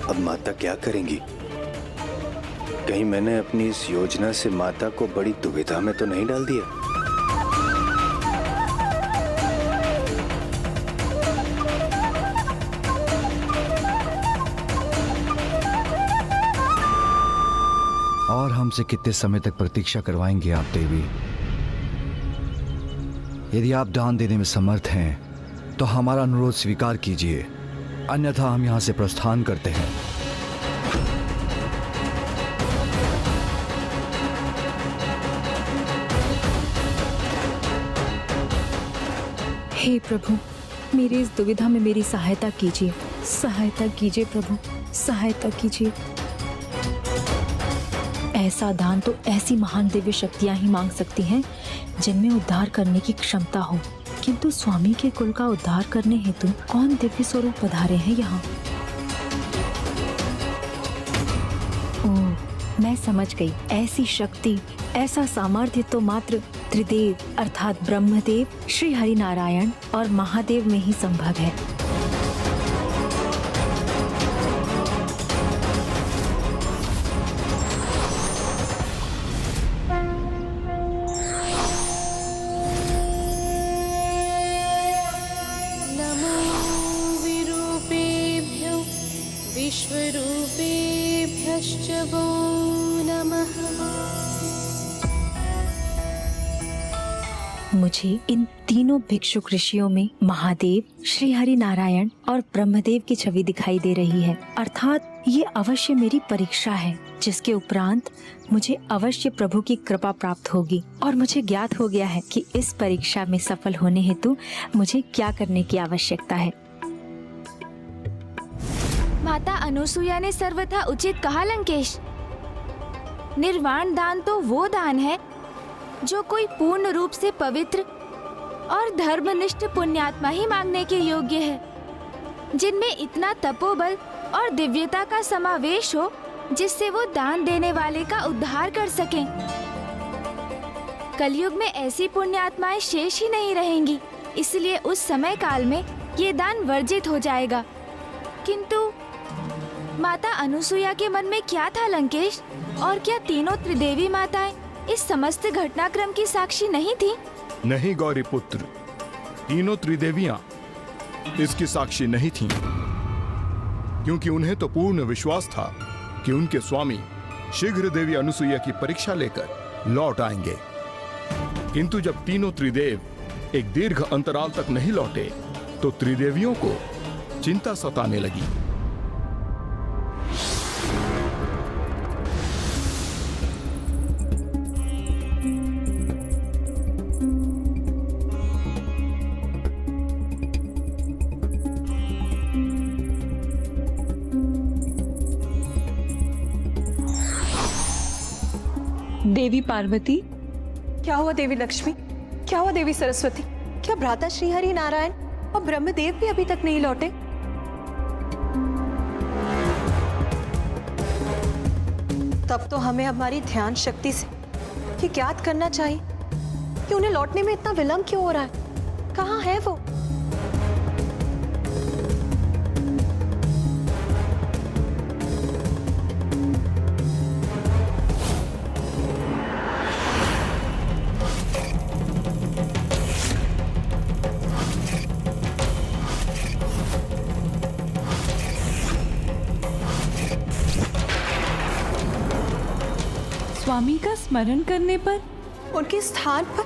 अब माता क्या करेंगी? कहीं मैंने अपनी इस योजना से माता को बड़ी दुविधा में तो नहीं डाल दिया? और हमसे कितने समय तक प्रतीक्षा करवाएंगे आप देवी? यदि आप दान देने में समर्थ हैं तो हमारा अनुरोध स्वीकार कीजिए, अन्यथा हम यहां से प्रस्थान करते हैं। हे प्रभु, मेरी इस दुविधा में मेरी सहायता कीजिए, सहायता कीजिए प्रभु, सहायता कीजिए। ऐसा दान तो ऐसी महान दिव्य शक्तियां ही मांग सकती हैं जिनमें उद्धार करने की क्षमता हो, किंतु स्वामी के कुल का उद्धार करने हेतु कौन दिव्य स्वरूप पधारे हैं यहाँ? ओह, मैं समझ गई। ऐसी शक्ति, ऐसा सामर्थ्य तो मात्र त्रिदेव अर्थात ब्रह्मदेव, श्री हरि नारायण और महादेव में ही संभव है। विश्वरूपेभ्यश्च वो नमः। मुझे इन तीनों भिक्षुक ऋषियों में महादेव, श्री हरि नारायण और ब्रह्मदेव की छवि दिखाई दे रही है, अर्थात ये अवश्य मेरी परीक्षा है, जिसके उपरांत मुझे अवश्य प्रभु की कृपा प्राप्त होगी। और मुझे ज्ञात हो गया है कि इस परीक्षा में सफल होने हेतु मुझे क्या करने की आवश्यकता है। माता अनुसुया ने सर्वथा उचित कहा लंकेश। निर्वाण दान तो वो दान है जो कोई पूर्ण रूप से पवित्र और धर्मनिष्ठ पुण्यात्मा ही मांगने के योग्य है, जिनमें इतना तपोबल और दिव्यता का समावेश हो जिससे वो दान देने वाले का उद्धार कर सकें। कलयुग में ऐसी पुण्यात्माएं शेष ही नहीं रहेंगी, इसलिए उस समय काल में ये दान वर्जित हो जाएगा। किंतु माता अनुसुया के मन में क्या था लंकेश? और क्या तीनों त्रिदेवी माताएं इस समस्त घटनाक्रम की साक्षी नहीं थी? नहीं गौरी पुत्र, तीनों त्रिदेवियां इसकी साक्षी नहीं थीं, क्योंकि उन्हें तो पूर्ण विश्वास था कि उनके स्वामी शीघ्र देवी अनुसुईया की परीक्षा लेकर लौट आएंगे। किंतु जब तीनों त्रिदेव एक दीर्घ अंतराल तक नहीं लौटे तो त्रिदेवियों को चिंता सताने लगी। देवी पार्वती, क्या हुआ देवी लक्ष्मी, क्या हुआ देवी सरस्वती? क्या भ्राता श्री हरि नारायण और ब्रह्मदेव भी अभी तक नहीं लौटे? तब तो हमें हमारी ध्यान शक्ति से ये ज्ञात करना चाहिए कि उन्हें लौटने में इतना विलंब क्यों हो रहा है। कहाँ है वो? स्वामी का स्मरण करने पर उनके स्थान पर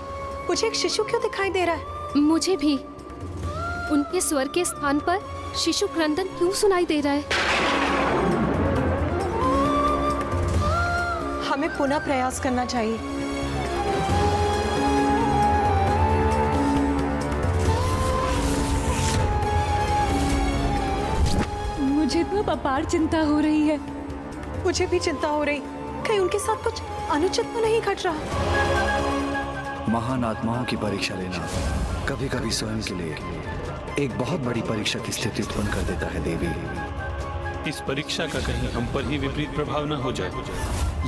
मुझे एक शिशु क्यों दिखाई दे रहा है? मुझे भी उनके स्वर के स्थान पर शिशु क्रंदन क्यों सुनाई दे रहा है? हमें पुनः प्रयास करना चाहिए। मुझे तो अपार चिंता हो रही है। मुझे भी चिंता हो रही, कहीं उनके साथ कुछ अनुचित तो नहीं घट रहा। महान आत्माओं की परीक्षा लेना कभी कभी स्वयं के लिए एक बहुत बड़ी परीक्षा की स्थिति उत्पन्न कर देता है देवी। इस परीक्षा का कहीं हम पर ही विपरीत प्रभाव न हो जाए।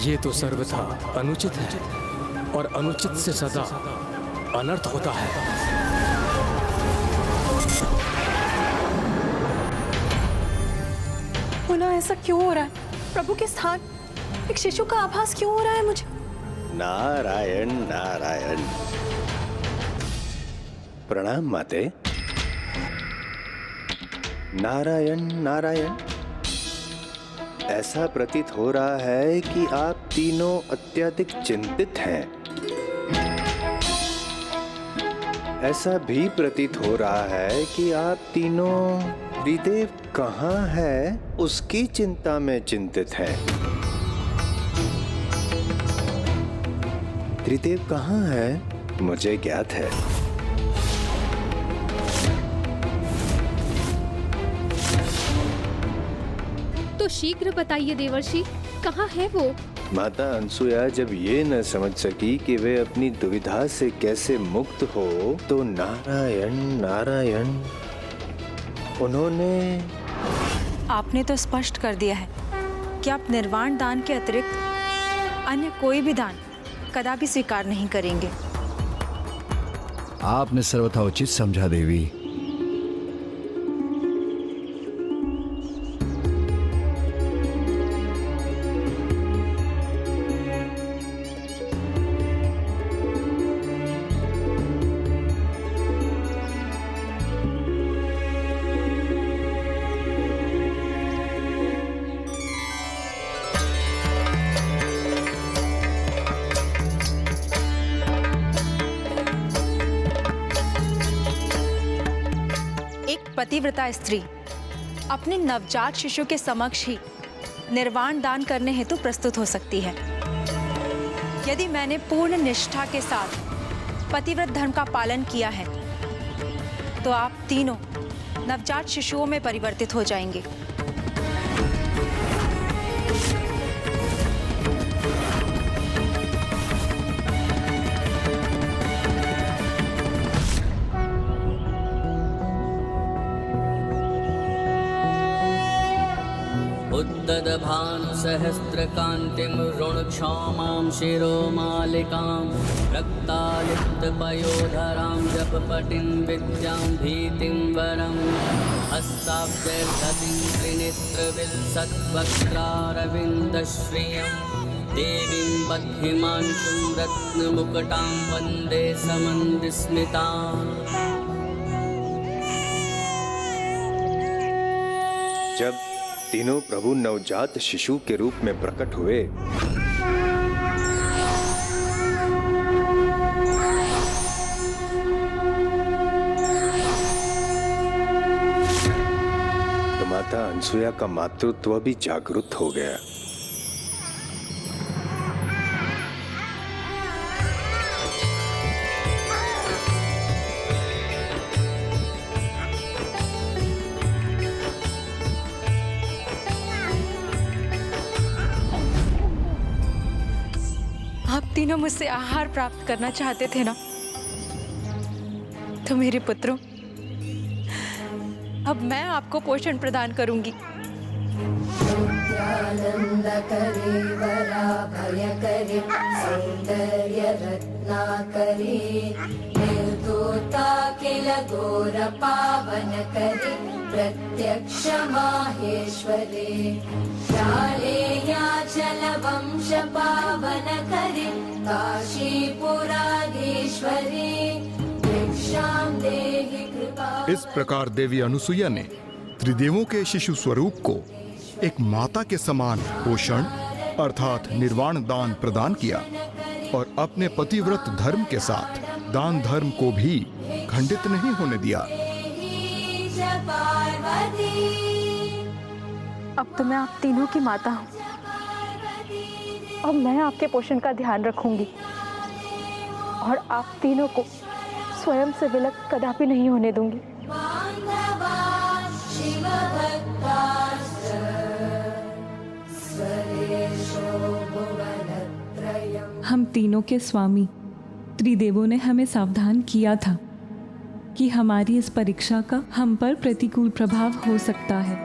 ये तो सर्वथा अनुचित है और अनुचित से सदा अनर्थ होता है। पुनः ऐसा क्यों हो रहा है? प्रभु के स्थान एक शिशु का आभास क्यों हो रहा है मुझे? नारायण नारायण। प्रणाम माते। नारायण नारायण। ऐसा प्रतीत हो रहा है कि आप तीनों अत्यधिक चिंतित हैं। ऐसा भी प्रतीत हो रहा है कि आप तीनों त्रिदेव कहाँ है उसकी चिंता में चिंतित हैं। त्रिदेव कहाँ है मुझे ज्ञात है। तो शीघ्र बताइए देवर्षि, कहाँ है वो? माता अनसुया जब ये न समझ सकी कि वे अपनी दुविधा से कैसे मुक्त हो, तो नारायण नारायण उन्होंने। आपने तो स्पष्ट कर दिया है कि आप निर्वाण दान के अतिरिक्त अन्य कोई भी दान कदापि स्वीकार नहीं करेंगे। आपने सर्वथा उचित समझा देवी। पतिव्रता स्त्री अपने नवजात शिशु के समक्ष ही निर्वाण दान करने हेतु प्रस्तुत हो सकती है। यदि मैंने पूर्ण निष्ठा के साथ पतिव्रत धर्म का पालन किया है तो आप तीनों नवजात शिशुओं में परिवर्तित हो जाएंगे। उद्दभानुसहस्रकान्तिं ऋणक्षौमां शिरोमालिकां रक्तालिप्तपयोधरां जपपटिं विद्यां भीतिं वरं हस्ताब्जैर्धतिं त्रिनेत्रविलसद्वक्त्रारविन्दश्रियं देवीं बद्धिमांशुं रत्नमुकुटां वन्दे समन्विस्मिताम्। जब तीनों प्रभु नवजात शिशु के रूप में प्रकट हुए तो माता अनसुया का मातृत्व भी जागृत हो गया। आप तीनों मुझसे आहार प्राप्त करना चाहते थे ना, तो मेरे पुत्रों, अब मैं आपको पोषण प्रदान करूंगी। आनंद करे वराभय करे सौंदर्य रत्ना करे निर्दोता किल घोर पावन करे प्रत्यक्ष माहेश्वरे शालेयाचल वंश पावन करे काशीपुराधीश्वरे भिक्षां देहि कृपा। इस प्रकार देवी अनुसुईया ने त्रिदेवों के शिशु स्वरूप को एक माता के समान पोषण अर्थात निर्वाण दान प्रदान किया और अपने पतिव्रत धर्म के साथ दान धर्म को भी खंडित नहीं होने दिया। अब तो मैं आप तीनों की माता हूँ और मैं आपके पोषण का ध्यान रखूंगी और आप तीनों को स्वयं से विलग कदापि नहीं होने दूंगी। हम तीनों के स्वामी त्रिदेवों ने हमें सावधान किया था कि हमारी इस परीक्षा का हम पर प्रतिकूल प्रभाव हो सकता है।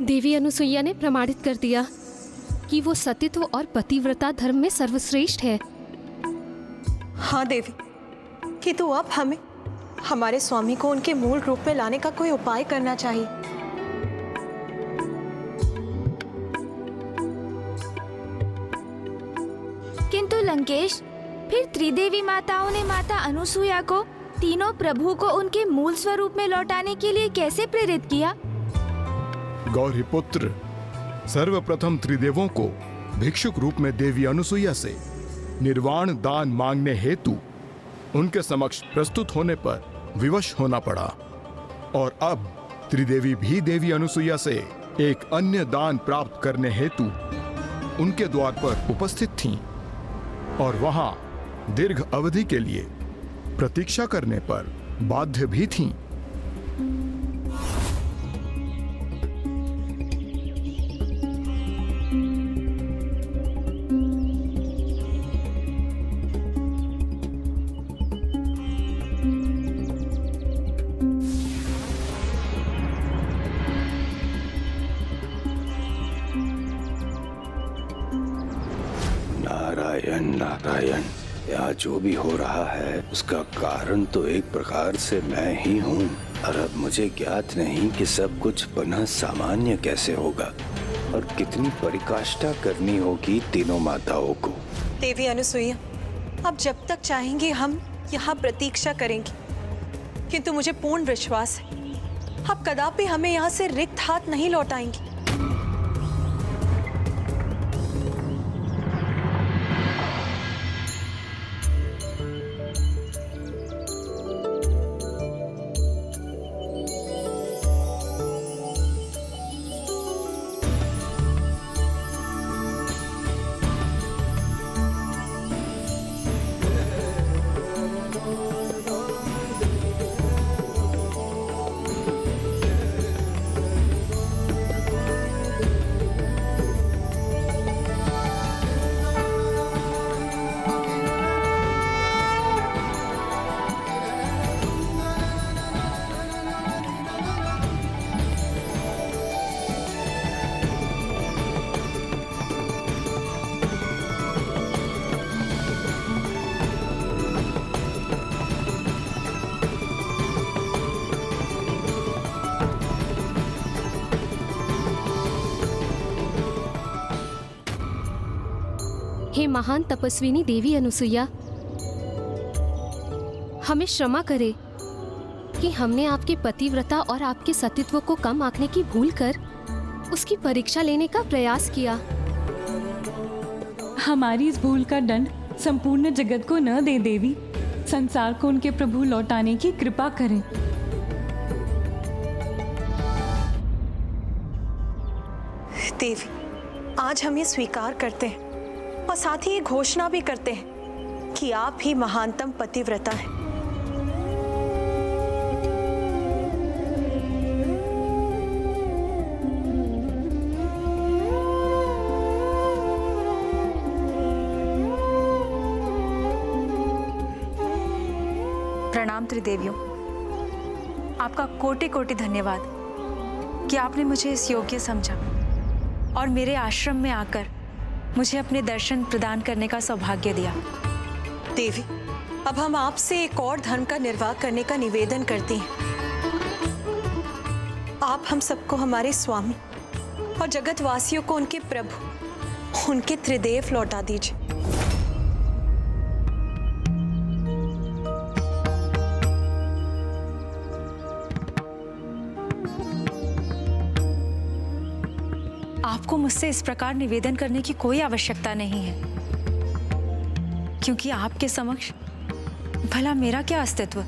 देवी अनुसुईया ने प्रमाणित कर दिया कि वो सतीत्व और पतिव्रता धर्म में सर्वश्रेष्ठ है। हाँ देवी, किंतु अब हमें हमारे स्वामी को उनके मूल रूप में लाने का कोई उपाय करना चाहिए। किंतु लंकेश, फिर त्रिदेवी माताओं ने माता अनुसुईया को तीनों प्रभु को उनके मूल स्वरूप में लौटाने के लिए कैसे प्रेरित किया? गौरीपुत्र, सर्वप्रथम त्रिदेवों को भिक्षुक रूप में देवी अनुसुईया से निर्वाण दान मांगने हेतु उनके समक्ष प्रस्तुत होने पर विवश होना पड़ा, और अब त्रिदेवी भी देवी अनुसुईया से एक अन्य दान प्राप्त करने हेतु उनके द्वार पर उपस्थित थीं और वहां दीर्घ अवधि के लिए प्रतीक्षा करने पर बाध्य भी थीं। नारायण नारायण, यहाँ जो भी हो रहा है उसका कारण तो एक प्रकार से मैं ही हूँ, और अब मुझे ज्ञात नहीं कि सब कुछ पुनः सामान्य कैसे होगा और कितनी परिकाष्ठा करनी होगी तीनों माताओं को। देवी अनुसुईया, अब जब तक चाहेंगे हम यहाँ प्रतीक्षा करेंगे, किंतु मुझे पूर्ण विश्वास है आप कदापि हमें यहाँ से रिक्त हाथ नहीं लौटाएंगी। हे महान तपस्विनी देवी अनुसुईया, हमें क्षमा करे कि हमने आपके पतिव्रता और आपके सतीत्व को कम आंकने की भूल कर उसकी परीक्षा लेने का प्रयास किया। हमारी इस भूल का दंड संपूर्ण जगत को न दे देवी, संसार को उनके प्रभु लौटाने की कृपा करें। देवी, आज हम ये स्वीकार करते हैं और साथ ही ये घोषणा भी करते हैं कि आप ही महानतम पतिव्रता हैं। प्रणाम त्रिदेवियों, आपका कोटि कोटि धन्यवाद कि आपने मुझे इस योग्य समझा और मेरे आश्रम में आकर मुझे अपने दर्शन प्रदान करने का सौभाग्य दिया। देवी, अब हम आपसे एक और धर्म का निर्वाह करने का निवेदन करते हैं। आप हम सबको हमारे स्वामी और जगतवासियों को उनके प्रभु, उनके त्रिदेव लौटा दीजिए। आपको मुझसे इस प्रकार निवेदन करने की कोई आवश्यकता नहीं है, क्योंकि आपके समक्ष भला मेरा क्या अस्तित्व।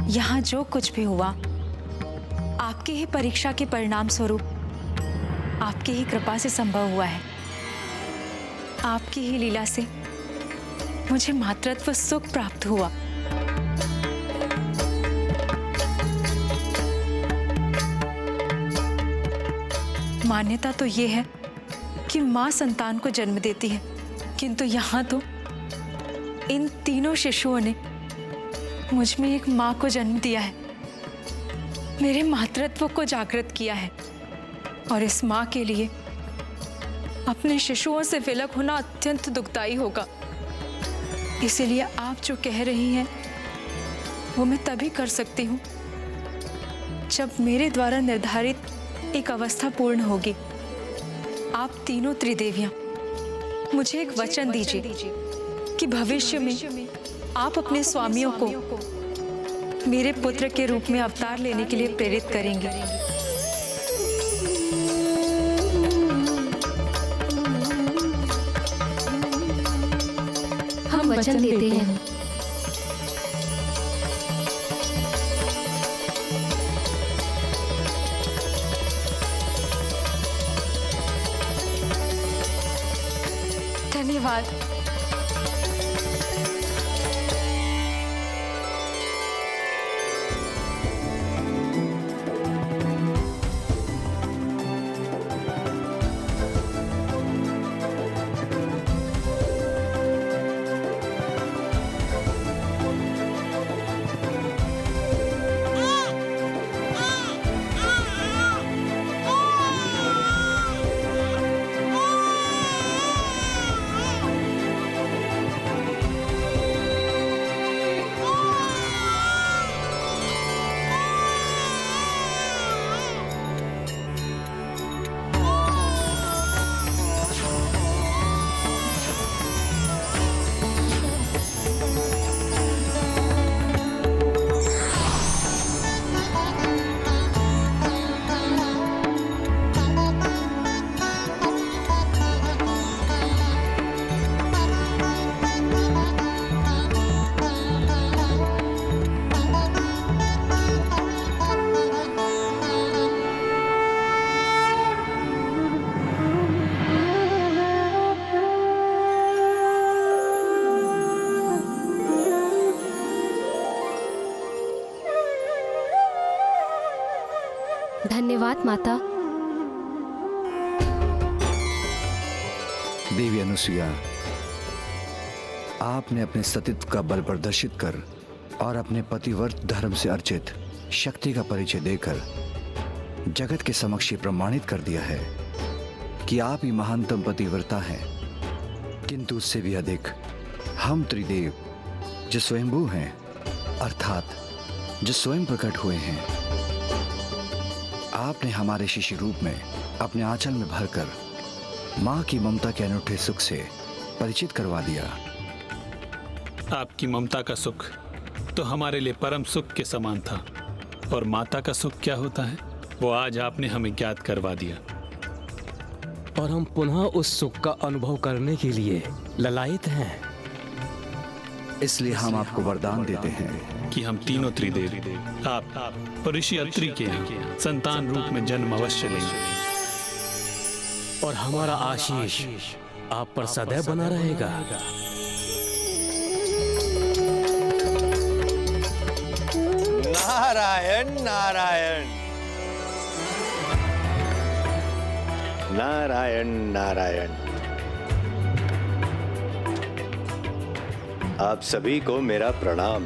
यहाँ जो कुछ भी हुआ आपकी ही परीक्षा के परिणाम स्वरूप आपकी ही कृपा से संभव हुआ है। आपकी ही लीला से मुझे मातृत्व सुख प्राप्त हुआ। मान्यता तो ये है कि माँ संतान को जन्म देती है, किंतु यहाँ तो इन तीनों शिशुओं ने मुझ में एक माँ को जन्म दिया है, मेरे मातृत्व को जागृत किया है, और इस माँ के लिए अपने शिशुओं से विलग होना अत्यंत दुखदायी होगा। इसीलिए आप जो कह रही हैं वो मैं तभी कर सकती हूँ जब मेरे द्वारा निर्धारित एक अवस्था पूर्ण होगी। आप तीनों त्रिदेवियां मुझे एक वचन दीजिए कि भविष्य में आप अपने स्वामियों को मेरे पुत्र के रूप में अवतार लेने के लिए प्रेरित करेंगे। हम वचन देते हैं। धन्यवाद। धन्यवाद माता। देवी अनुसुईया, आपने अपने सतीत्व का बल प्रदर्शित कर और अपने पतिव्रत धर्म से अर्चित शक्ति का परिचय देकर जगत के समक्ष ये प्रमाणित कर दिया है कि आप ही महानतम पतिव्रता हैं। किंतु उससे भी अधिक हम त्रिदेव जो स्वयंभू हैं, अर्थात जो स्वयं प्रकट हुए हैं, आपने हमारे शिशु रूप में अपने आंचल में भरकर माँ की ममता के अनूठे सुख से परिचित करवा दिया। आपकी ममता का सुख तो हमारे लिए परम सुख के समान था, और माता का सुख क्या होता है वो आज आपने हमें ज्ञात करवा दिया। और हम पुनः उस सुख का अनुभव करने के लिए ललायित हैं। इसलिए हम आपको वरदान देते हैं कि हम तीनों त्रिदेव आप ऋषि अत्रि के यहाँ संतान रूप में जन्म अवश्य लेंगे, और हमारा आशीष आप पर सदैव बना रहेगा। नारायण नारायण नारायण नारायण। आप सभी को मेरा प्रणाम,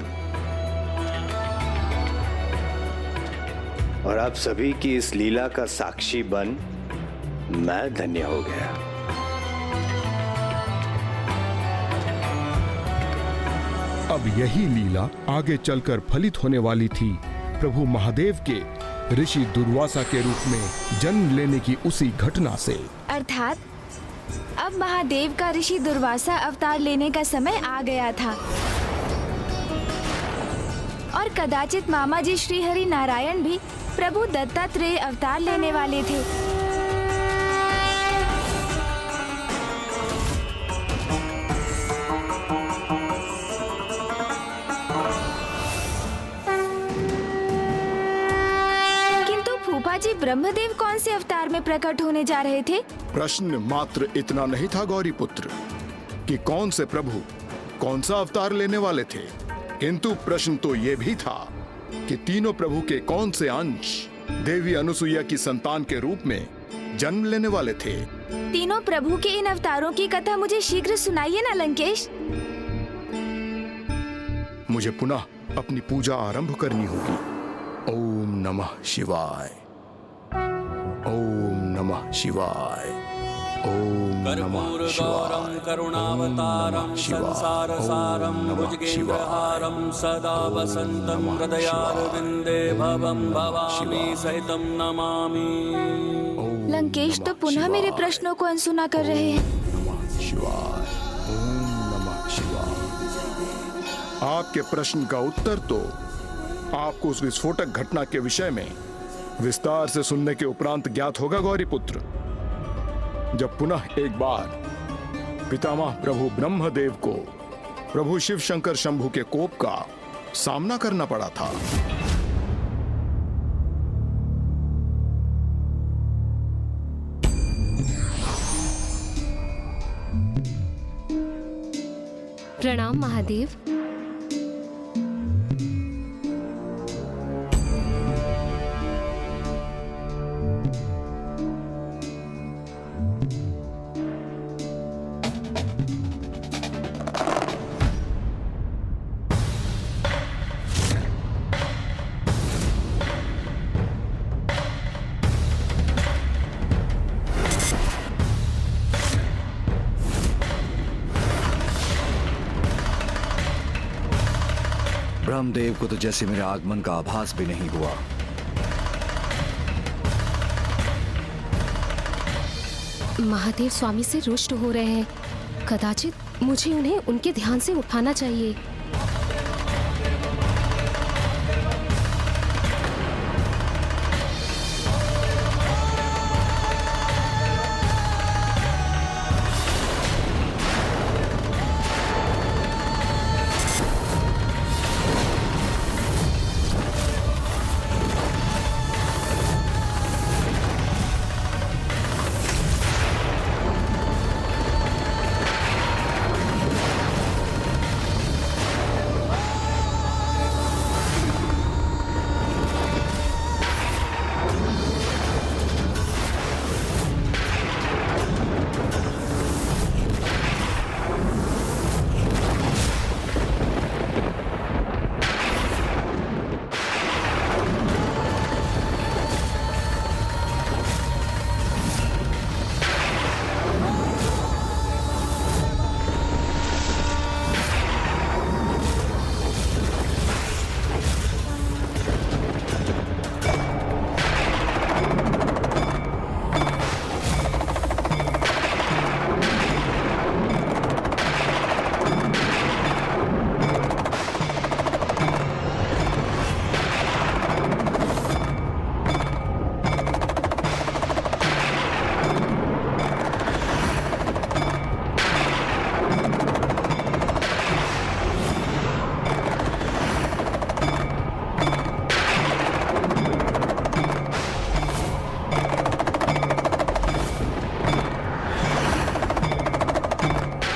और आप सभी की इस लीला का साक्षी बन मैं धन्य हो गया। अब यही लीला आगे चलकर फलित होने वाली थी प्रभु महादेव के ऋषि दुर्वासा के रूप में जन्म लेने की उसी घटना से। अर्थात अब महादेव का ऋषि दुर्वासा अवतार लेने का समय आ गया था, और कदाचित मामा जी श्री हरि नारायण भी प्रभु दत्तात्रेय अवतार लेने वाले थे। किंतु फूफा जी ब्रह्मदेव कौन से अवतार में प्रकट होने जा रहे थे? प्रश्न मात्र इतना नहीं था गौरी पुत्र कि कौन से प्रभु कौन सा अवतार लेने वाले थे, किंतु प्रश्न तो ये भी था कि तीनों प्रभु के कौन से अंश देवी अनुसुईया की संतान के रूप में जन्म लेने वाले थे। तीनों प्रभु के इन अवतारों की कथा मुझे शीघ्र सुनाइए ना लंकेश। मुझे पुनः अपनी पूजा आरंभ करनी होगी। ओम नमः शिवाय, ओम नमः शिवाय। कर्पूरगौरं करुणावतारं संसारसारं भुजगेन्द्रहारं सदा वसन्तं हृदयारविन्दे भवं भवामि सहितं नमामि। लंकेश तो पुनः मेरे प्रश्नों को अनसुना कर रहे हैं। आपके प्रश्न का उत्तर तो आपको उस विस्फोटक घटना के विषय में विस्तार से सुनने के उपरांत ज्ञात होगा गौरीपुत्र, जब पुनः एक बार पितामह प्रभु ब्रह्मदेव को प्रभु शिव शंकर शंभु के कोप का सामना करना पड़ा था। प्रणाम महादेव। ब्रह्मदेव को तो जैसे मेरे आगमन का आभास भी नहीं हुआ। महादेव स्वामी से रुष्ट हो रहे हैं। कदाचित मुझे उन्हें उनके ध्यान से उठाना चाहिए।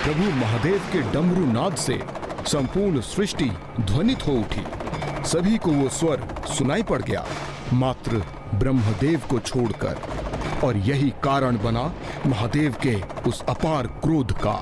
प्रभु महादेव के डमरू नाद से संपूर्ण सृष्टि ध्वनित हो उठी। सभी को वो स्वर सुनाई पड़ गया, मात्र ब्रह्मदेव को छोड़कर, और यही कारण बना महादेव के उस अपार क्रोध का।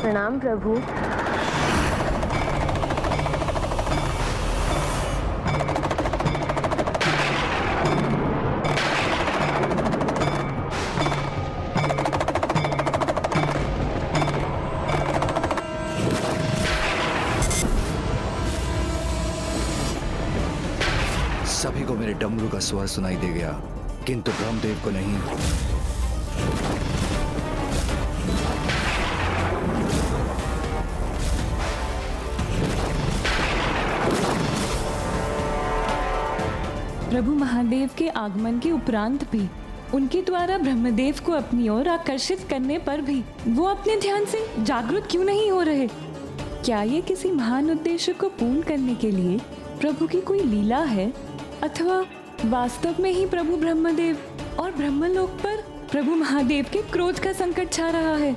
प्रणाम प्रभु। सभी को मेरे डमरू का स्वर सुनाई दे गया, किंतु ब्रह्मदेव को नहीं। प्रभु महादेव के आगमन के उपरांत भी, उनके द्वारा ब्रह्मदेव को अपनी ओर आकर्षित करने पर भी वो अपने ध्यान से जागृत क्यों नहीं हो रहे? क्या ये किसी महान उद्देश्य को पूर्ण करने के लिए प्रभु की कोई लीला है, अथवा वास्तव में ही प्रभु ब्रह्मदेव और ब्रह्मलोक पर प्रभु महादेव के क्रोध का संकट छा रहा है।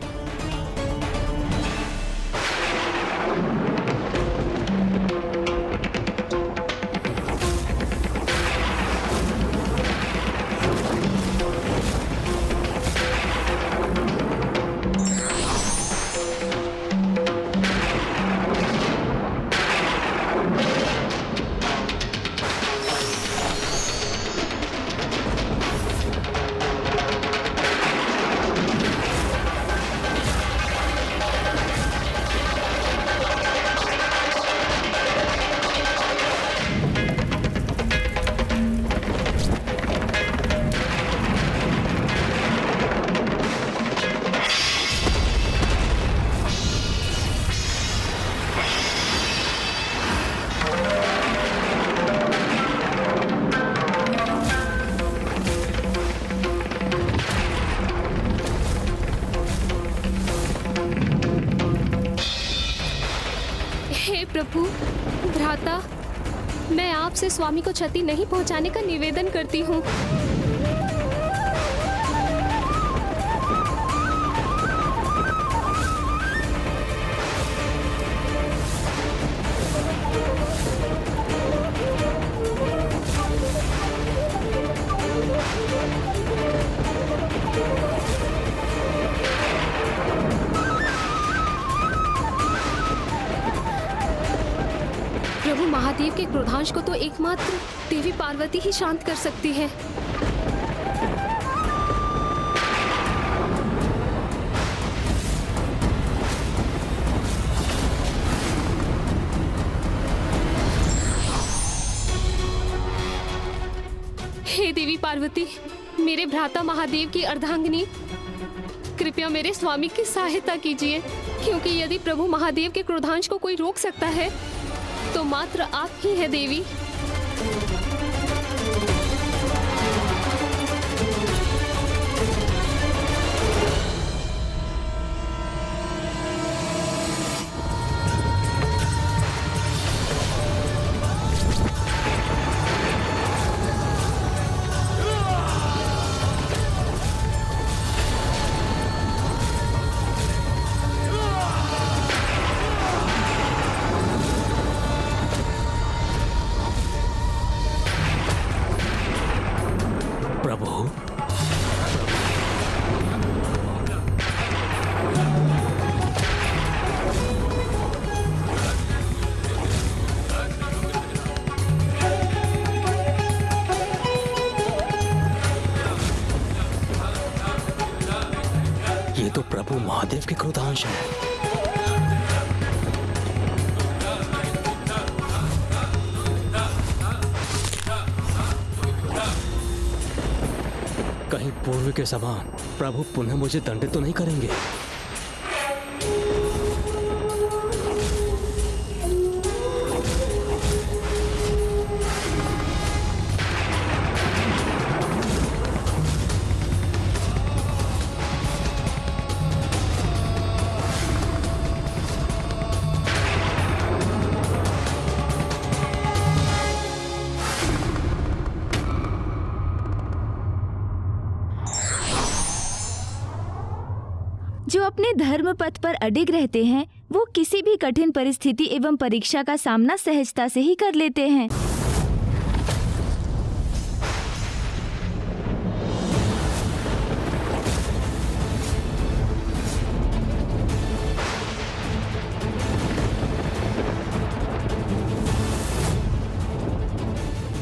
हे प्रभु, भ्राता, मैं आपसे स्वामी को क्षति नहीं पहुंचाने का निवेदन करती हूँ। प्रभु महादेव के क्रोधांश को तो एकमात्र देवी पार्वती ही शांत कर सकती है। हे देवी पार्वती, मेरे भ्राता महादेव की अर्धांगिनी, कृपया मेरे स्वामी की सहायता कीजिए, क्योंकि यदि प्रभु महादेव के क्रोधांश को कोई रोक सकता है तो मात्र आप ही है देवी। ये तो प्रभु महादेव के क्रोधांश है। कहीं पूर्व के समान प्रभु पुनः मुझे दंडित तो नहीं करेंगे? जो अपने धर्म पथ पर अडिग रहते हैं वो किसी भी कठिन परिस्थिति एवं परीक्षा का सामना सहजता से ही कर लेते हैं।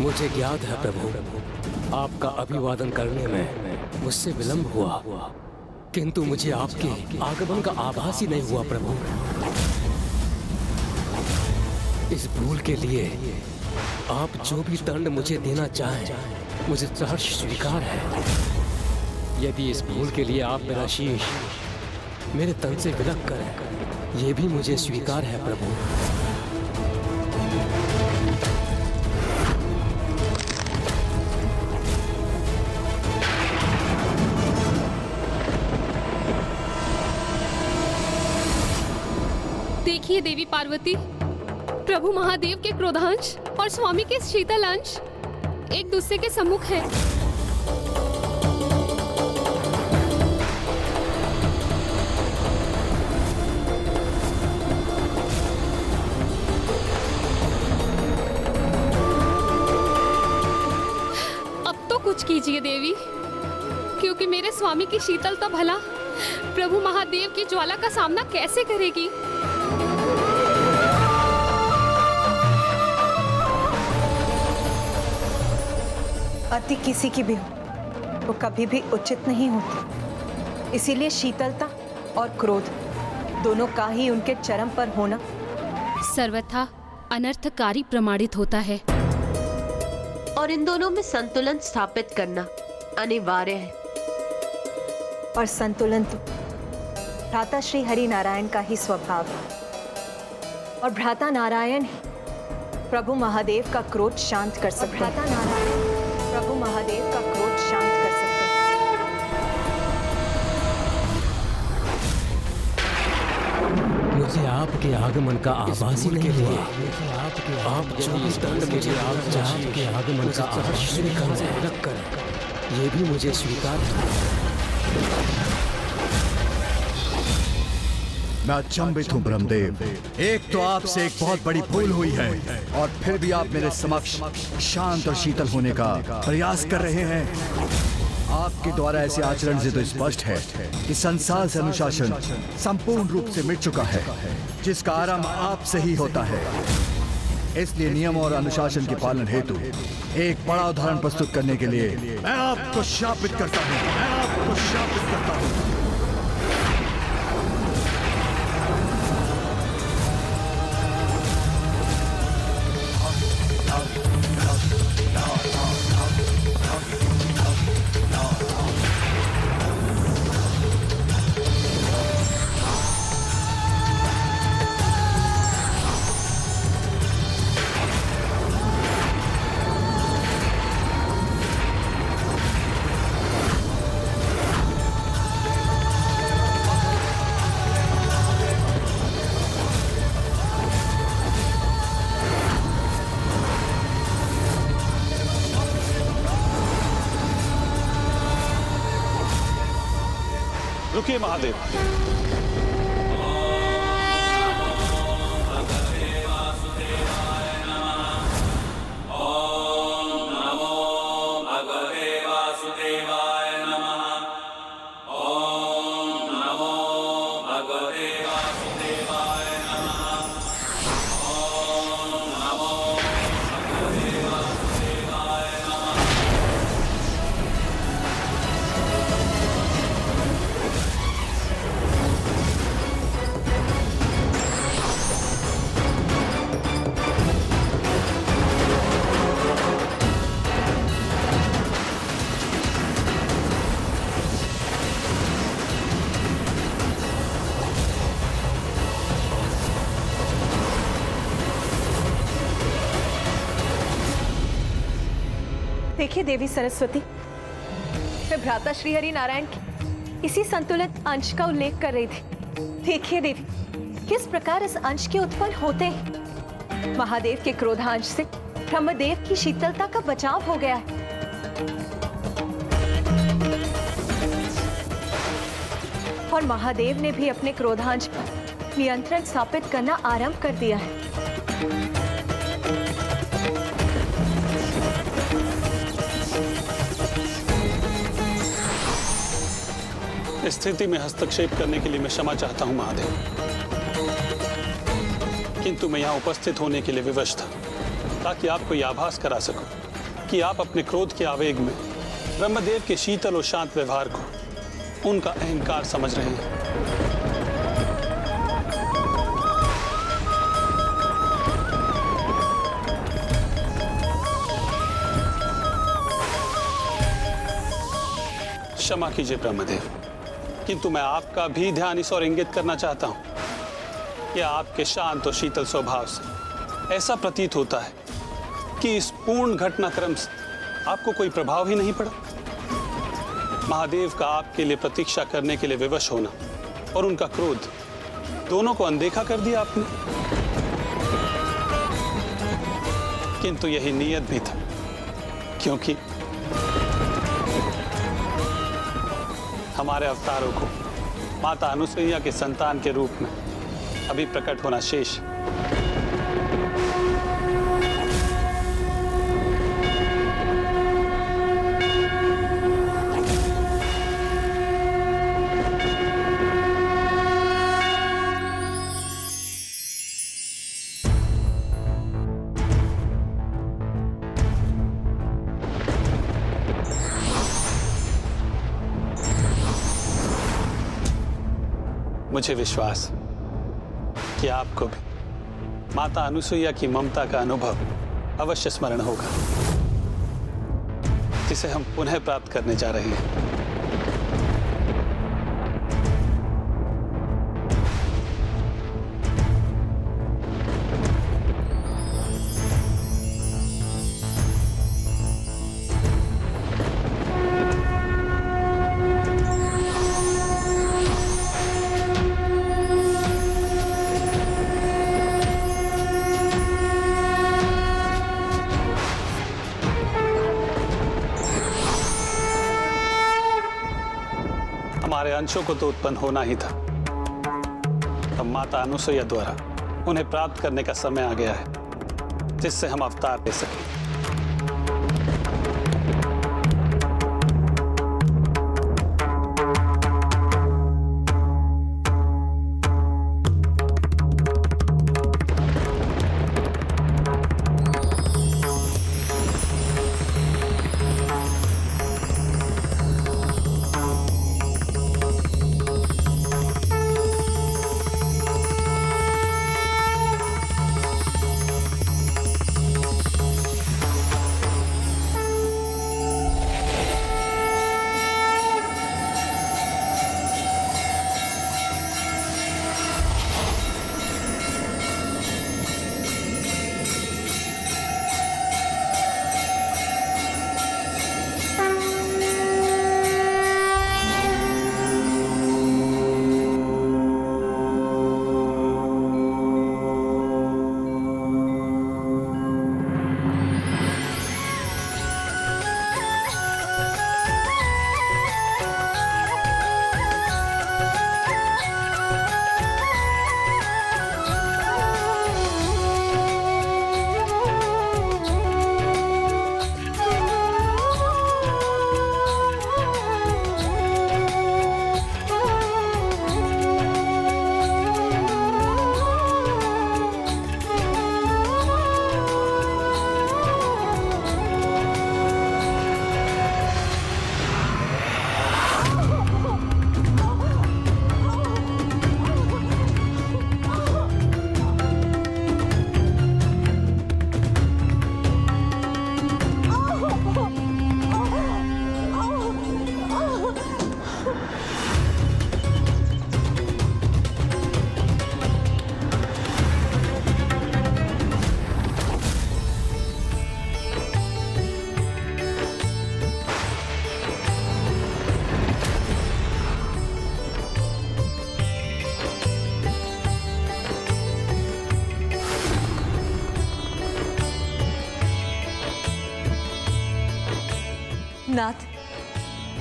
मुझे ज्ञात है प्रभु, आपका अभिवादन करने में मुझसे विलंब हुआ, किंतु मुझे आपके आगमन का आभास ही नहीं हुआ प्रभु। इस भूल के लिए आप जो भी दंड मुझे देना चाहें मुझे सहर्ष स्वीकार है। यदि इस भूल के लिए आप मेरा शीश मेरे तन से विलग करें, ये भी मुझे स्वीकार है प्रभु। देखिए देवी पार्वती, प्रभु महादेव के क्रोधांश और स्वामी के शीतल अंश एक दूसरे के सम्मुख है। कीजिए देवी, क्योंकि मेरे स्वामी की शीतलता भला प्रभु महादेव की ज्वाला का सामना कैसे करेगी। अति किसी की भी हो वो कभी भी उचित नहीं होती, इसीलिए शीतलता और क्रोध दोनों का ही उनके चरम पर होना सर्वथा अनर्थकारी प्रमाणित होता है और इन दोनों में संतुलन स्थापित करना अनिवार्य है। और संतुलन तो भ्राता श्री हरि नारायण का ही स्वभाव है, और भ्राता नारायण ही प्रभु महादेव का क्रोध शांत कर सकते हैं। भ्राता नारायण प्रभु महादेव का क्रोध शांत कर सकते हैं। मुझे आपके आगमन का आभास ही नहीं हुआ। आप 24 दंड मुझे आपके आगमन का आभास अलग कर, ये भी मुझे स्वीकार है। मैं अचंभित हूँ ब्रह्मदेव। एक तो आपसे एक बहुत बड़ी भूल हुई है और फिर भी आप मेरे समक्ष शांत और शीतल होने का प्रयास कर रहे हैं। आपके द्वारा ऐसे आचरण से तो स्पष्ट है कि संसार से अनुशासन संपूर्ण रूप से मिट चुका है, जिसका आरंभ आपसे ही होता है। इसलिए नियम और अनुशासन के पालन हेतु एक बड़ा उदाहरण प्रस्तुत करने के लिए मैं आपको शापित करता हूँ। रुकिए महादेव। देखिए देवी सरस्वती, मैं भ्राता श्री हरि नारायण के इसी संतुलित अंश का उल्लेख कर रही थी। देखिए देवी, किस प्रकार इस अंश के उत्पन्न होते हैं महादेव के क्रोधांश से ब्रह्मदेव की शीतलता का बचाव हो गया है। और महादेव ने भी अपने क्रोधांश पर नियंत्रण स्थापित करना आरंभ कर दिया है। स्थिति में हस्तक्षेप करने के लिए मैं क्षमा चाहता हूं महादेव, किंतु मैं यहाँ उपस्थित होने के लिए विवश था ताकि आपको यह आभास करा सकूं कि आप अपने क्रोध के आवेग में ब्रह्मदेव के शीतल और शांत व्यवहार को उनका अहंकार समझ रहे हैं। क्षमा कीजिए ब्रह्मदेव, किंतु मैं आपका भी ध्यान इस ओर इंगित करना चाहता हूं कि आपके शांत और शीतल स्वभाव से ऐसा प्रतीत होता है कि इस पूर्ण घटनाक्रम से आपको कोई प्रभाव ही नहीं पड़ा। महादेव का आपके लिए प्रतीक्षा करने के लिए विवश होना और उनका क्रोध दोनों को अनदेखा कर दिया आपने। किंतु यही नियत भी था, क्योंकि हमारे अवतारों को माता अनुसुईया के संतान के रूप में अभी प्रकट होना शेष। मुझे विश्वास कि आपको भी माता अनुसुईया की ममता का अनुभव अवश्य स्मरण होगा, जिसे हम पुनः प्राप्त करने जा रहे हैं। हमारे अंशों को तो उत्पन्न होना ही था। अब माता अनुसुईया द्वारा उन्हें प्राप्त करने का समय आ गया है, जिससे हम अवतार ले सकें।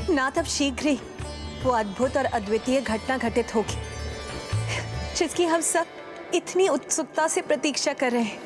नाथ अब शीघ्र ही वो अद्भुत और अद्वितीय घटना घटित होगी, जिसकी हम सब इतनी उत्सुकता से प्रतीक्षा कर रहे हैं।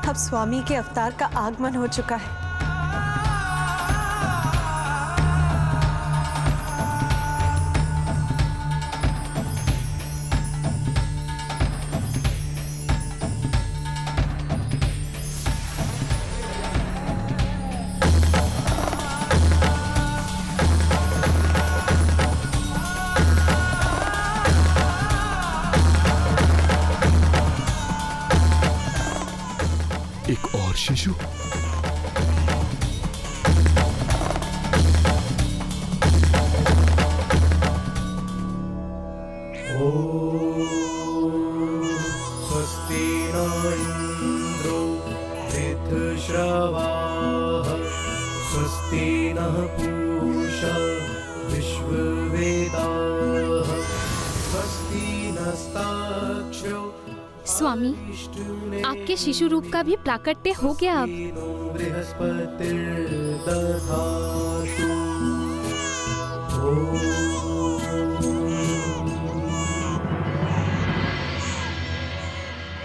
अब स्वामी के अवतार का आगमन हो चुका है। एक और शिशु। स्वामी, आपके शिशु रूप का भी प्राकट्य हो गया अब।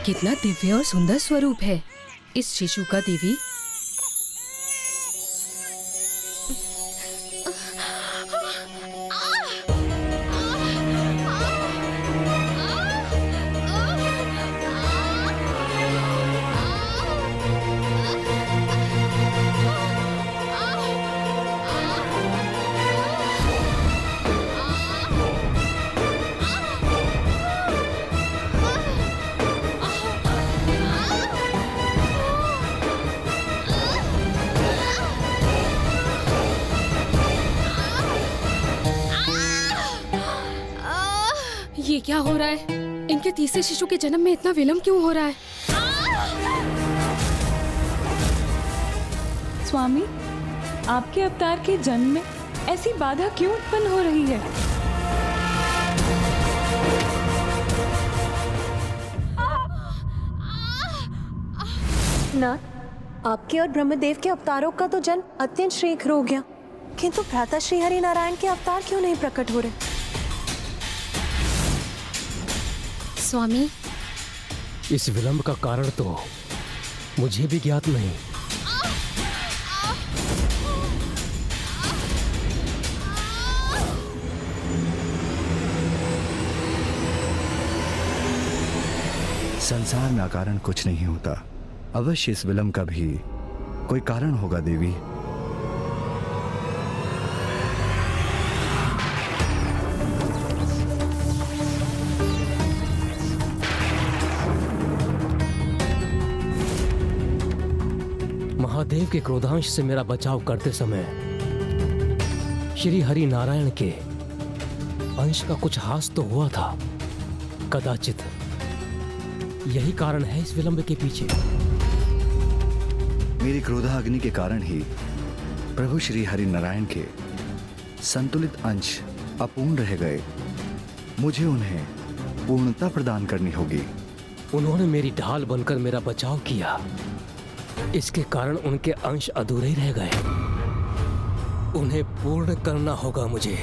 कितना दिव्य और सुंदर स्वरूप है इस शिशु का देवी। ये क्या हो रहा है? इनके तीसरे शिशु के जन्म में इतना विलंब क्यों हो रहा है? स्वामी, आपके अवतार के जन्म में ऐसी बाधा क्यों उत्पन्न हो रही है? नाथ, आपके और ब्रह्मदेव के अवतारों का तो जन्म अत्यंत शीघ्र हो गया, किंतु भ्राता श्री हरि नारायण के अवतार क्यों नहीं प्रकट हो रहे? स्वामी, इस विलंब का कारण तो मुझे भी ज्ञात नहीं। संसार में अकारण कुछ नहीं होता। अवश्य इस विलंब का भी कोई कारण होगा देवी। महादेव के क्रोधांश से मेरा बचाव करते समय श्री हरि नारायण के अंश का कुछ हास तो हुआ था। कदाचित यही कारण है इस विलंब के पीछे। मेरी क्रोधाग्नि के कारण ही प्रभु श्री हरि नारायण के संतुलित अंश अपूर्ण रह गए। मुझे उन्हें पूर्णता प्रदान करनी होगी। उन्होंने मेरी ढाल बनकर मेरा बचाव किया, इसके कारण उनके अंश अधूरे रह गए। उन्हें पूर्ण करना होगा मुझे।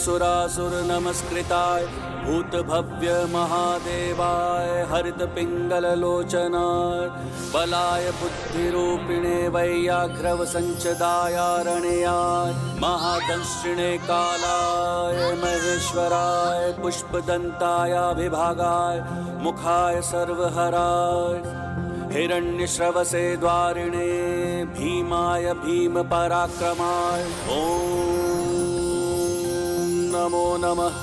सुरासुर नमस्कृताय भूत भव्य महादेवाय हरित पिंगल लोचनाय बलाय बुद्धिरूपिणे वैयाघ्रव संचदायारणयाय महादंशिणे कालाय महेश्वराय पुष्पदंताय विभागाय मुखाय सर्वहराय हिरण्यश्रवसे द्वारिणे भीमाय भीम पराक्रमाय ओम नमो नमः।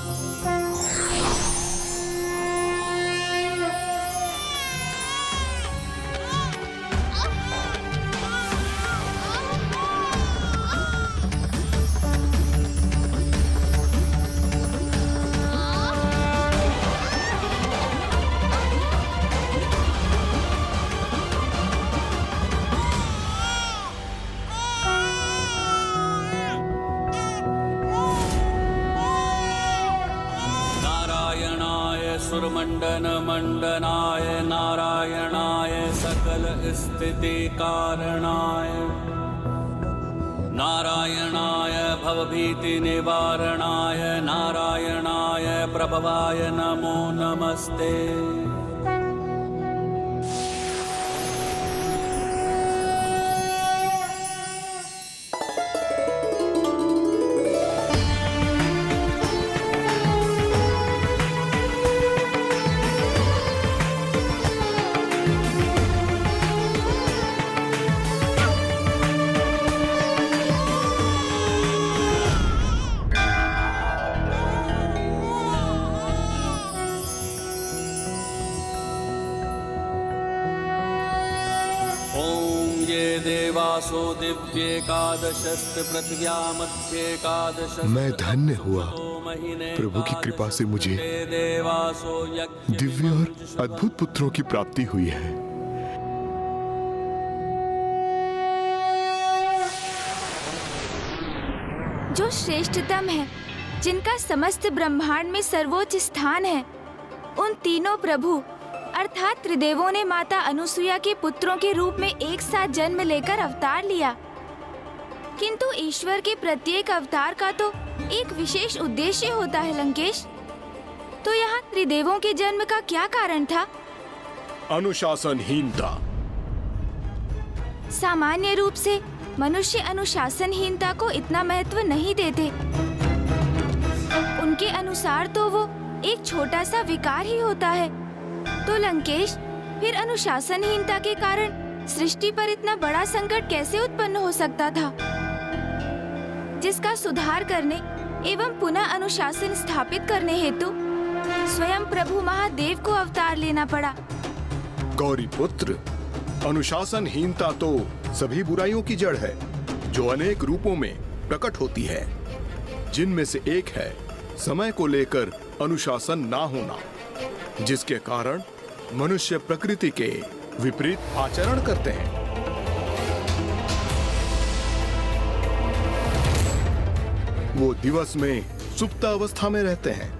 सुरमंडन मंडनाय नारायणाय सकल स्थिति कारणाय नारायणाय भवभीति निवारणाय नारायणाय प्रभवाय नमो नमस्ते। देवासो दिव्येकादशस्त पृथ्व्या मध्येकादश। मैं धन्य हुआ प्रभु की कृपा से मुझे दिव्य और अद्भुत पुत्रों की प्राप्ति हुई है। जो श्रेष्ठतम है, जिनका समस्त ब्रह्मांड में सर्वोच्च स्थान है, उन तीनों प्रभु अर्थात त्रिदेवों ने माता अनुसुईया के पुत्रों के रूप में एक साथ जन्म लेकर अवतार लिया। किंतु ईश्वर के प्रत्येक अवतार का तो एक विशेष उद्देश्य होता है लंकेश। तो यहाँ त्रिदेवों के जन्म का क्या कारण था? अनुशासनहीनता। सामान्य रूप से मनुष्य अनुशासनहीनता को इतना महत्व नहीं देते। उनके अनुसार तो वो एक छोटा सा विकार ही होता है। तो लंकेश, फिर अनुशासनहीनता के कारण सृष्टि पर इतना बड़ा संकट कैसे उत्पन्न हो सकता था, जिसका सुधार करने एवं पुनः अनुशासन स्थापित करने हेतु स्वयं प्रभु महादेव को अवतार लेना पड़ा? गौरी पुत्र, अनुशासनहीनता तो सभी बुराइयों की जड़ है, जो अनेक रूपों में प्रकट होती है, जिनमें से एक है समय को लेकर अनुशासन ना होना, जिसके कारण मनुष्य प्रकृति के विपरीत आचरण करते हैं। वो दिवस में सुप्त अवस्था में रहते हैं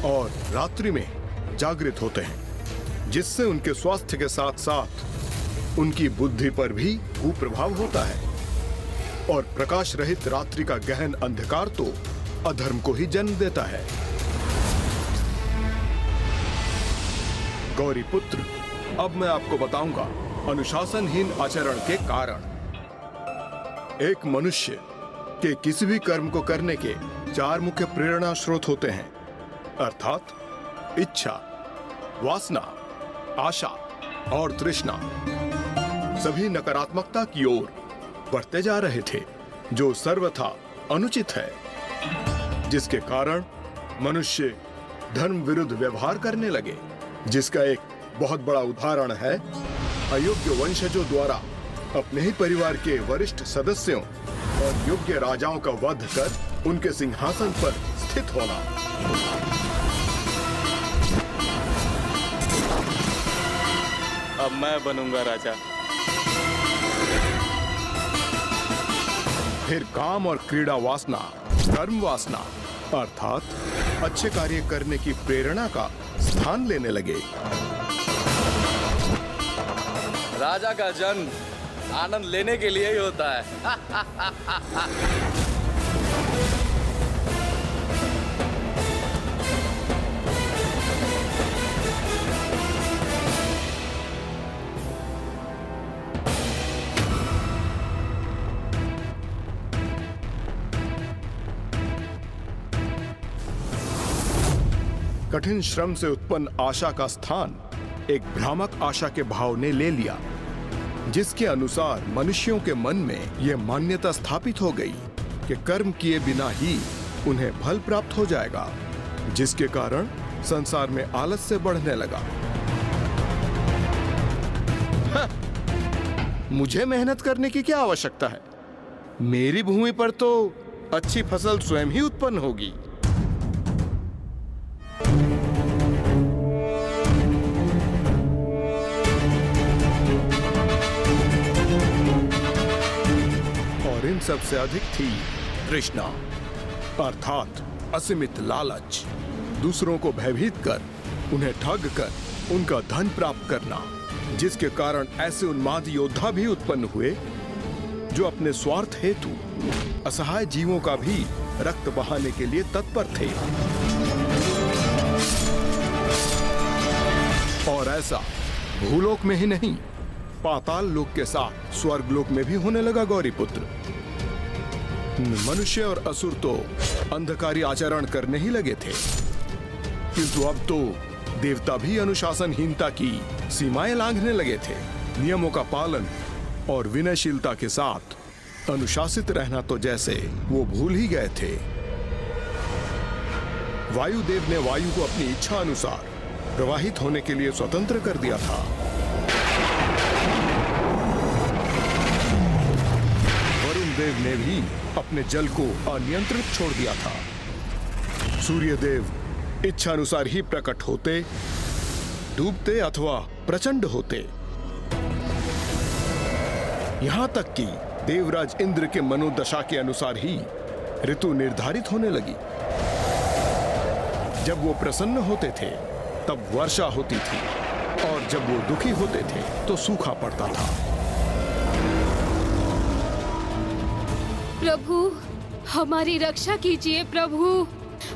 और रात्रि में जागृत होते हैं, जिससे उनके स्वास्थ्य के साथ साथ उनकी बुद्धि पर भी कुप्रभाव होता है। और प्रकाश रहित रात्रि का गहन अंधकार तो अधर्म को ही जन्म देता है। गौरी पुत्र, अब मैं आपको बताऊंगा अनुशासनहीन आचरण के कारण। एक मनुष्य के किसी भी कर्म को करने के 4 मुख्य प्रेरणा स्रोत होते हैं, अर्थात इच्छा, वासना, आशा और तृष्णा। सभी नकारात्मकता की ओर बढ़ते जा रहे थे, जो सर्वथा अनुचित है, जिसके कारण मनुष्य धर्म विरुद्ध व्यवहार करने लगे, जिसका एक बहुत बड़ा उदाहरण है अयोग्य वंशजों द्वारा अपने ही परिवार के वरिष्ठ सदस्यों और योग्य राजाओं का वध कर उनके सिंहासन पर स्थित होना। अब मैं बनूंगा राजा। फिर काम और क्रीड़ा वासना, कर्म वासना अर्थात अच्छे कार्य करने की प्रेरणा का स्थान लेने लगे। राजा का जन्म आनंद लेने के लिए ही होता है। कठिन श्रम से उत्पन्न आशा का स्थान एक भ्रामक आशा के भाव ने ले लिया, जिसके अनुसार मनुष्यों के मन में यह मान्यता स्थापित हो गई कि कर्म किए बिना ही उन्हें फल प्राप्त हो जाएगा, जिसके कारण संसार में आलस्य बढ़ने लगा। मुझे मेहनत करने की क्या आवश्यकता है? मेरी भूमि पर तो अच्छी फसल स्वयं ही उत्पन्न होगी। सबसे अधिक थी तृष्णा, अर्थात असीमित लालच, दूसरों को भयभीत कर उन्हें ठग कर उनका धन प्राप्त करना, जिसके कारण ऐसे उन्माद योद्धा भी उत्पन्न हुए जो अपने स्वार्थ हेतु असहाय जीवों का भी रक्त बहाने के लिए तत्पर थे। और ऐसा भूलोक में ही नहीं, पाताल लोक के साथ स्वर्ग लोक में भी होने लगा। गौरी पुत्र, मनुष्य और असुर तो अंधकारी आचरण करने ही लगे थे, किंतु अब तो देवता भी अनुशासनहीनता की सीमाएं लांघने लगे थे। नियमों का पालन और विनयशीलता के साथ अनुशासित रहना तो जैसे वो भूल ही गए थे। वायुदेव ने वायु को अपनी इच्छा अनुसार प्रवाहित होने के लिए स्वतंत्र कर दिया था। वरुण देव ने भी अपने जल को अनियंत्रित छोड़ दिया था। सूर्यदेव इच्छानुसार ही प्रकट होते, डूबते अथवा प्रचंड होते। यहां तक कि देवराज इंद्र के मनोदशा के अनुसार ही ऋतु निर्धारित होने लगी। जब वो प्रसन्न होते थे तब वर्षा होती थी, और जब वो दुखी होते थे तो सूखा पड़ता था। प्रभु हमारी रक्षा कीजिए, प्रभु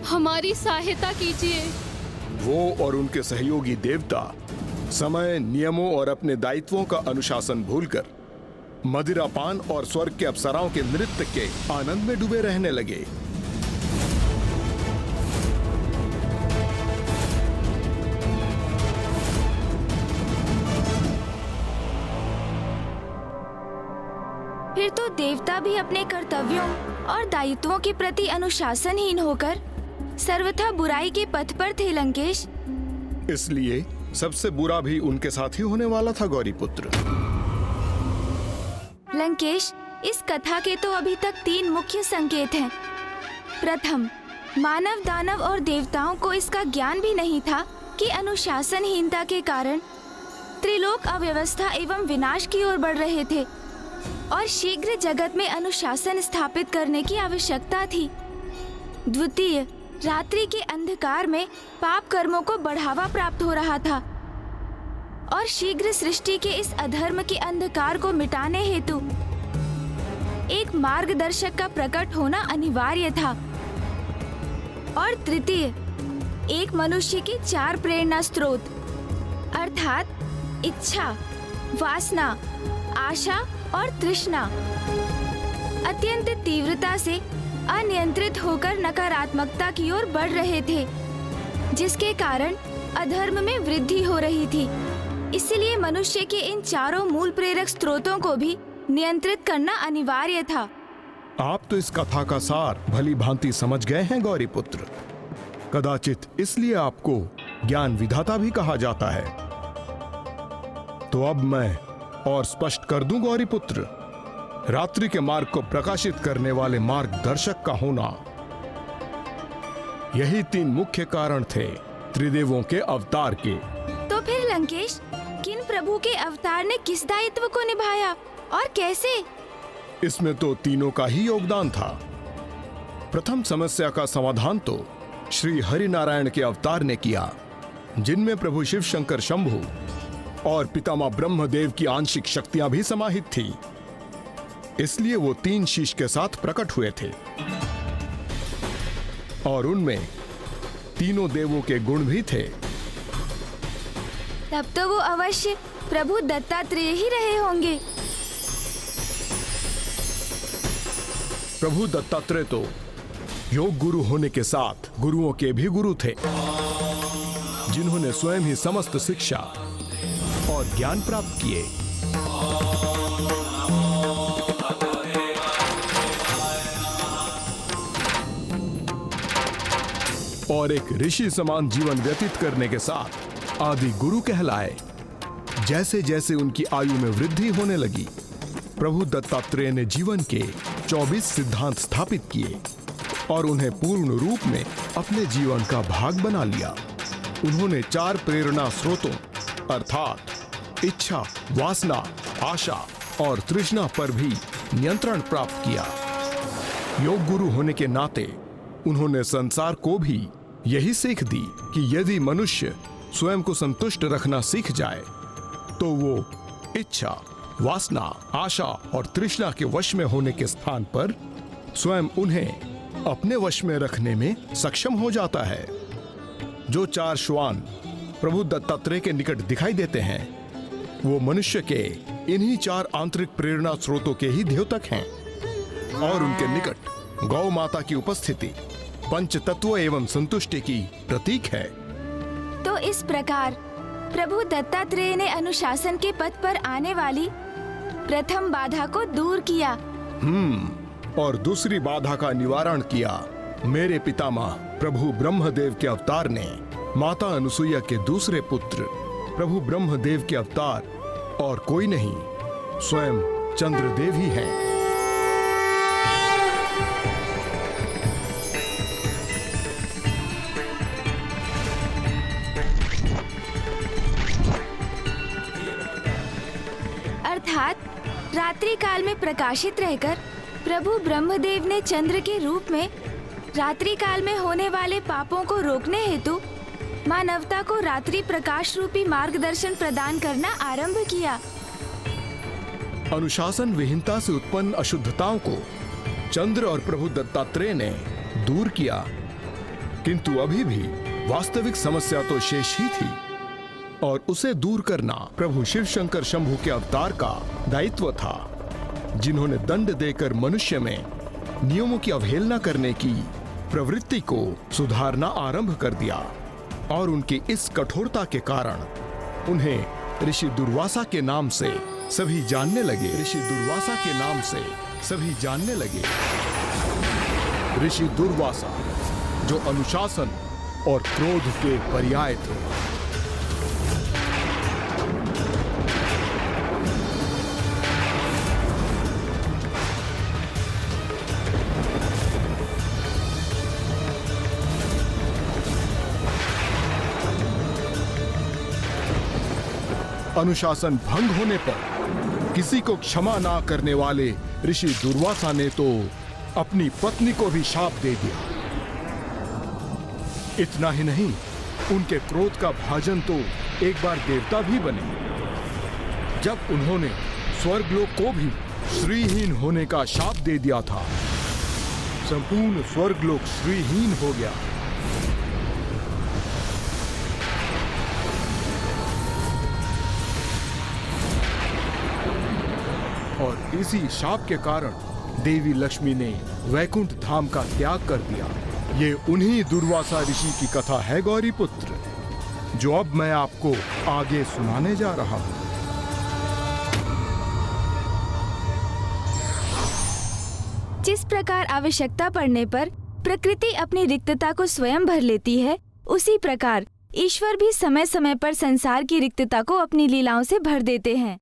हमारी सहायता कीजिए। वो और उनके सहयोगी देवता समय, नियमों और अपने दायित्वों का अनुशासन भूलकर मदिरापान और स्वर्ग के अप्सराओं के नृत्य के आनंद में डूबे रहने लगे। फिर तो देवता भी अपने कर्तव्यों और दायित्वों के प्रति अनुशासनहीन होकर सर्वथा बुराई के पथ पर थे लंकेश। इसलिए सबसे बुरा भी उनके साथ ही होने वाला था गौरीपुत्र। लंकेश, इस कथा के तो अभी तक 3 मुख्य संकेत हैं। प्रथम, मानव, दानव और देवताओं को इसका ज्ञान भी नहीं था कि अनुशासनहीनता के कारण त्रिलोक अव्यवस्था एवं विनाश की ओर बढ़ रहे थे और शीघ्र जगत में अनुशासन स्थापित करने की आवश्यकता थी। द्वितीय, रात्रि के अंधकार में पाप कर्मों को बढ़ावा प्राप्त हो रहा था और शीघ्र सृष्टि के इस अधर्म के अंधकार को मिटाने हेतु एक मार्गदर्शक का प्रकट होना अनिवार्य था। और तृतीय, एक मनुष्य की 4 प्रेरणा स्रोत अर्थात इच्छा, वासना, आशा और तृष्णा अत्यंत तीव्रता से अनियंत्रित होकर नकारात्मकता की ओर बढ़ रहे थे, जिसके कारण अधर्म में वृद्धि हो रही थी। इसलिए मनुष्य के इन 4 मूल प्रेरक स्रोतों को भी नियंत्रित करना अनिवार्य था। आप तो इस कथा का सार भली भांति समझ गए हैं गौरीपुत्र। कदाचित इसलिए आपको ज्ञान विधाता भी कहा जाता है। तो अब मैं और स्पष्ट कर दूं गौरीपुत्र, रात्रि के मार्ग को प्रकाशित करने वाले मार्गदर्शक का होना, यही 3 मुख्य कारण थे त्रिदेवों के अवतार के। तो फिर लंकेश, किन प्रभु के अवतार ने किस दायित्व को निभाया और कैसे? इसमें तो तीनों का ही योगदान था। प्रथम समस्या का समाधान तो श्री हरिनारायण के अवतार ने किया, जिनमें प्रभु शिव शंकर शंभु और पितामह ब्रह्मदेव की आंशिक शक्तियां भी समाहित थी। इसलिए वो 3 शीश के साथ प्रकट हुए थे और उनमें तीनों देवों के गुण भी थे। तब तो वो अवश्य प्रभु दत्तात्रेय ही रहे होंगे। प्रभु दत्तात्रेय तो योग गुरु होने के साथ गुरुओं के भी गुरु थे, जिन्होंने स्वयं ही समस्त शिक्षा और ज्ञान प्राप्त किए। और एक ऋषि समान जीवन व्यतीत करने के साथ आदि गुरु कहलाए। जैसे जैसे उनकी आयु में वृद्धि होने लगी, प्रभु दत्तात्रेय ने जीवन के 24 सिद्धांत स्थापित किए और उन्हें पूर्ण रूप में अपने जीवन का भाग बना लिया। उन्होंने 4 प्रेरणा स्रोतों अर्थात इच्छा, वासना, आशा और तृष्णा पर भी नियंत्रण प्राप्त किया। योग गुरु होने के नाते उन्होंने संसार को भी यही सीख दी कि यदि मनुष्य स्वयं को संतुष्ट रखना सीख जाए तो वो इच्छा, वासना, आशा और तृष्णा के वश में होने के स्थान पर स्वयं उन्हें अपने वश में रखने में सक्षम हो जाता है। जो 4 श्वान प्रभु दत्तात्रेय के निकट दिखाई देते हैं, वो मनुष्य के इन्हीं 4 आंतरिक प्रेरणा स्रोतों के ही द्योतक हैं और उनके निकट गौ माता की उपस्थिति पंच तत्व एवं संतुष्टि की प्रतीक है। तो इस प्रकार प्रभु दत्तात्रेय ने अनुशासन के पथ पर आने वाली प्रथम बाधा को दूर किया। और दूसरी बाधा का निवारण किया। मेरे पितामह प्रभु ब्रह्मदेव के अवतार ने माता अनुसुईया के दूसरे पुत्र प्रभु ब्रह्मदेव के अवतार और कोई नहीं, स्वयं चंद्रदेव ही हैं। रात्रि काल में प्रकाशित रहकर प्रभु ब्रह्मदेव ने चंद्र के रूप में रात्रि काल में होने वाले पापों को रोकने हेतु मानवता को रात्रि प्रकाश रूपी मार्गदर्शन प्रदान करना आरंभ किया। अनुशासन विहीनता से उत्पन्न अशुद्धताओं को चंद्र और प्रभु दत्तात्रेय ने दूर किया, किंतु अभी भी वास्तविक समस्या तो शेष ही थी और उसे दूर करना प्रभु शिव शंकर शंभु के अवतार का दायित्व था, जिन्होंने दंड देकर मनुष्य में नियमों की अवहेलना करने की प्रवृत्ति को सुधारना आरंभ कर दिया। और उनकी इस कठोरता के कारण उन्हें ऋषि दुर्वासा के नाम से सभी जानने लगे। ऋषि दुर्वासा के नाम से सभी जानने लगे। ऋषि दुर्वासा, जो अनुशासन और क्रोध के पर्याय थे। अनुशासन भंग होने पर किसी को क्षमा ना करने वाले ऋषि दुर्वासा ने तो अपनी पत्नी को भी शाप दे दिया। इतना ही नहीं, उनके क्रोध का भाजन तो एक बार देवता भी बने, जब उन्होंने स्वर्गलोक को भी श्रीहीन होने का शाप दे दिया था। संपूर्ण स्वर्गलोक श्रीहीन हो गया। और इसी शाप के कारण देवी लक्ष्मी ने वैकुंठ धाम का त्याग कर दिया। ये उन्हीं दुर्वासा ऋषि की कथा है गौरी पुत्र, जो अब मैं आपको आगे सुनाने जा रहा हूँ। जिस प्रकार आवश्यकता पड़ने पर प्रकृति अपनी रिक्तता को स्वयं भर लेती है, उसी प्रकार ईश्वर भी समय समय पर संसार की रिक्तता को अपनी लीलाओं से भर देते हैं।